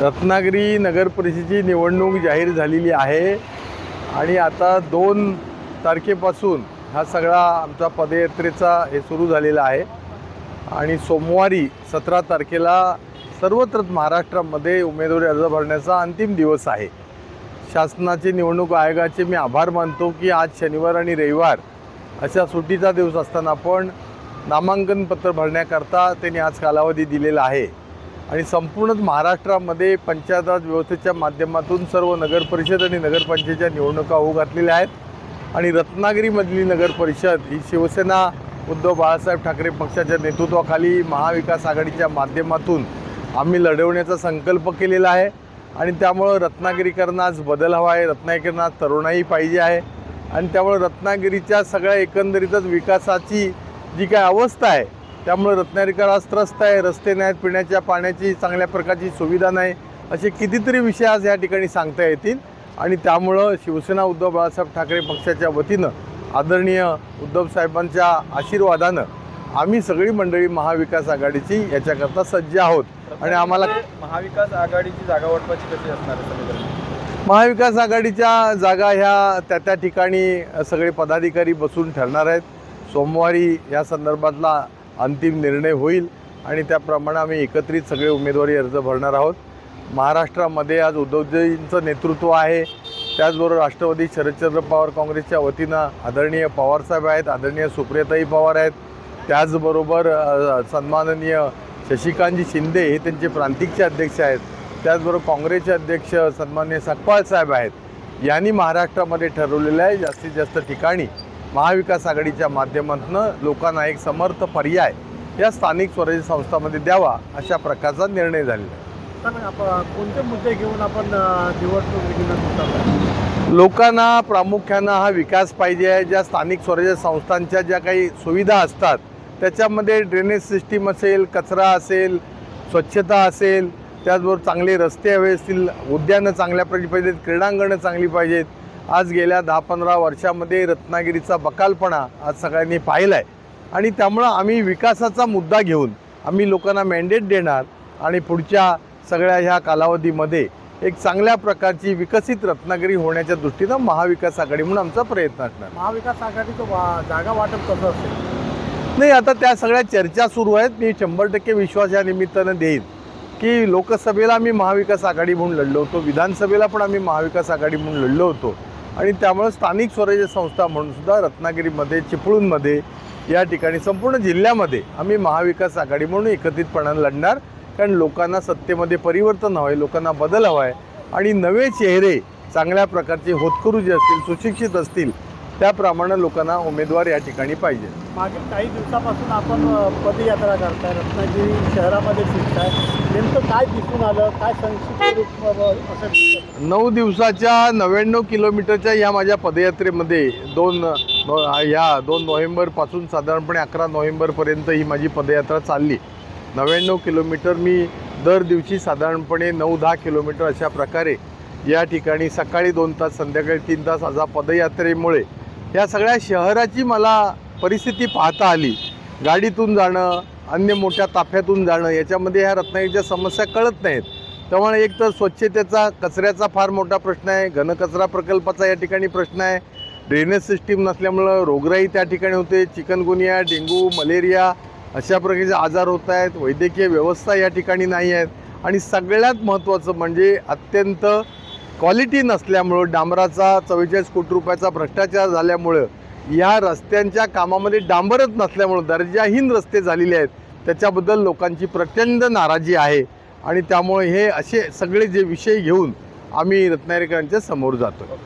रत्नागिरी नगर परिषदेची निवडणूक जाहीर झालेली आहे आणि आता 2 तारखेपासून हा सगळा आमचा पदयात्रेचा हे सुरू झालेला आहे आणि सोमवारी 17 तारखेला सर्वत्र महाराष्ट्रामध्ये उमेदवारी अर्ज भरण्याचा अंतिम दिवस आहे। शासनाचे निवडणूक आयोगाचे मी आभार मानतो की आज शनिवार आणि रविवार अशा सुट्टीचा दिवस असताना पण नामांकन पत्र भरण्याकरता त्यांनी आज कालावधी दिलेला आहे आणि संपूर्ण महाराष्ट्रामध्ये पंचायत राज व्यवस्थेच्या माध्यमातून सर्व नगर परिषद आणि नगरपंचायतीच्या निवडणुका होऊ घातलेल्या आहेत आणि रत्नागिरीमधली नगर परिषद ही शिवसेना उद्धव बाळासाहेब ठाकरे पक्षाच्या नेतृत्वाखाली महाविकास आघाडीच्या माध्यमातून आम्ही लढवण्याचा संकल्प केलेला आहे आणि त्यामुळे रत्नागिरीकरांना आज बदल हवा आहे, रत्नागिरीकरांना तरुणाई पाहिजे आहे आणि त्यामुळे रत्नागिरीच्या सगळ्या एकंदरीतच विकासाची जी काय अवस्था आहे त्यामुळे रत्नागिरीकर आज त्रस्त आहे। रस्ते नाहीत, पिण्याच्या पाण्याची चांगल्या प्रकारची सुविधा नाही, असे कितीतरी विषय आज या ठिकाणी सांगता येतील आणि त्यामुळं शिवसेना उद्धव बाळासाहेब ठाकरे पक्षाच्या वतीनं आदरणीय उद्धव साहेबांच्या आशीर्वादानं आम्ही सगळी मंडळी महाविकास आघाडीची याच्याकरता सज्ज आहोत आणि आम्हाला महाविकास आघाडीची जागा वाटपाची कशी असणार आहे? महाविकास आघाडीच्या जागा ह्या त्या ठिकाणी सगळे पदाधिकारी बसून ठरणार आहेत। सोमवारी या संदर्भातला अंतिम निर्णय होईल आणि त्याप्रमाणे आम्ही एकत्रित सगळे उमेदवारी अर्ज भरणार आहोत। महाराष्ट्रामध्ये आज उद्धवजींचं नेतृत्व आहे, त्याचबरोबर राष्ट्रवादी शरदचंद्र पवार काँग्रेसच्या वतीनं आदरणीय पवारसाहेब आहेत, आदरणीय सुप्रियाताई पवार आहेत, त्याचबरोबर सन्माननीय शशिकांतजी शिंदे हे त्यांचे प्रांतिकचे अध्यक्ष आहेत, त्याचबरोबर काँग्रेसचे अध्यक्ष सन्माननीय सकपाळ साहेब आहेत। यांनी महाराष्ट्रामध्ये ठरवलेलं आहे जास्तीत जास्त ठिकाणी महाविकास आघाडीच्या माध्यमातून लोकांना एक समर्थ पर्याय या स्थानिक स्वराज्य संस्थांमध्ये द्यावा अशा प्रकारचा निर्णय झालेला आहे। कोणते मुद्दे घेऊन आपण निवडणूक लोकांना प्रामुख्यानं हा विकास पाहिजे आहे। ज्या स्थानिक स्वराज्य संस्थांच्या ज्या काही सुविधा असतात त्याच्यामध्ये ड्रेनेज सिस्टीम असेल, कचरा असेल, स्वच्छता असेल, त्याचबरोबर चांगले रस्ते हवे असतील, उद्यानं चांगल्या प्रकारची पाहिजेत, क्रीडांगणं चांगली पाहिजेत। आज गेल्या 10-15 वर्षामध्ये रत्नागिरीचा बकालपणा आज सगळ्यांनी पाहिला आहे आणि त्यामुळं आम्ही विकासाचा मुद्दा घेऊन आम्ही लोकांना मॅन्डेट देणार आणि पुढच्या सगळ्या ह्या कालावधीमध्ये एक चांगल्या प्रकारची विकसित रत्नागिरी होण्याच्या दृष्टीनं महाविकास आघाडी म्हणून आमचा प्रयत्न असणार। महाविकास आघाडीचं जागा वाटप कसं असेल? नाही, आता त्या सगळ्या चर्चा सुरू आहेत। मी 100% विश्वास या निमित्तानं देईन की लोकसभेला आम्ही महाविकास आघाडी म्हणून लढलो होतो, विधानसभेला पण आम्ही महाविकास आघाडी म्हणून लढलो होतो आणि त्यामुळे स्थानिक स्वराज्य संस्था म्हणून सुद्धा रत्नागिरीमध्ये, चिपळूणमध्ये, या ठिकाणी संपूर्ण जिल्ह्यामध्ये आम्ही महाविकास आघाडी म्हणून एकत्रितपणाने लढणार, कारण लोकांना सत्तेमध्ये परिवर्तन हवं आहे, लोकांना बदल हवा आहे आणि नवे चेहरे चांगल्या प्रकारचे होतकरू जे असतील, सुशिक्षित असतील, त्याप्रमाणे लोकांना उमेदवार या ठिकाणी पाहिजे। मागील काही दिवसापासून आपण पदयात्रा करताय, रत्नागिरी शहरामध्ये फिरताय, नेमकं काय दिसून आलं, काय संक्षिप्त असं? 9 दिवसाच्या 99 किलोमीटरच्या या माझ्या पदयात्रेमध्ये 2 नोव्हेंबरपासून साधारणपणे 11 नोव्हेंबरपर्यंत ही माझी पदयात्रा चालली। 99 किलोमीटर मी दर दिवशी साधारणपणे 9-10 किलोमीटर अशा प्रकारे या ठिकाणी सकाळी 2 तास, संध्याकाळी 3 तास आज पदयात्रेमुळे या सगळ्या शहराची मला परिस्थिती पाहता आली। गाडीतून जाणं, अन्य मोठ्या ताफ्यातून जाणं, याच्यामध्ये ह्या रत्नागिरीच्या समस्या कळत नाहीत। त्यामुळे एक तर स्वच्छतेचा, कचऱ्याचा फार मोठा प्रश्न आहे, घनकचरा प्रकल्पाचा या ठिकाणी प्रश्न आहे, ड्रेनेज सिस्टीम नसल्यामुळं रोगराई त्या ठिकाणी होते, चिकनगुनिया, डेंग्यू, मलेरिया अशा प्रकारचे आजार होत आहेत, वैद्यकीय व्यवस्था या ठिकाणी नाही आहेत आणि सगळ्यात महत्त्वाचं म्हणजे अत्यंत क्वालिटी नसल्यामुळं, डांबराचा 44 कोटी रुपयाचा भ्रष्टाचार झाल्यामुळं, या रस्त्यांच्या कामामध्ये डांबरच नसल्यामुळं दर्जाहीन रस्ते झालेले आहेत, त्याच्याबद्दल लोकांची प्रचंड नाराजी आहे आणि त्यामुळे हे असे सगळे जे विषय घेऊन आम्ही रत्नागिरीकरांच्या समोर जातो।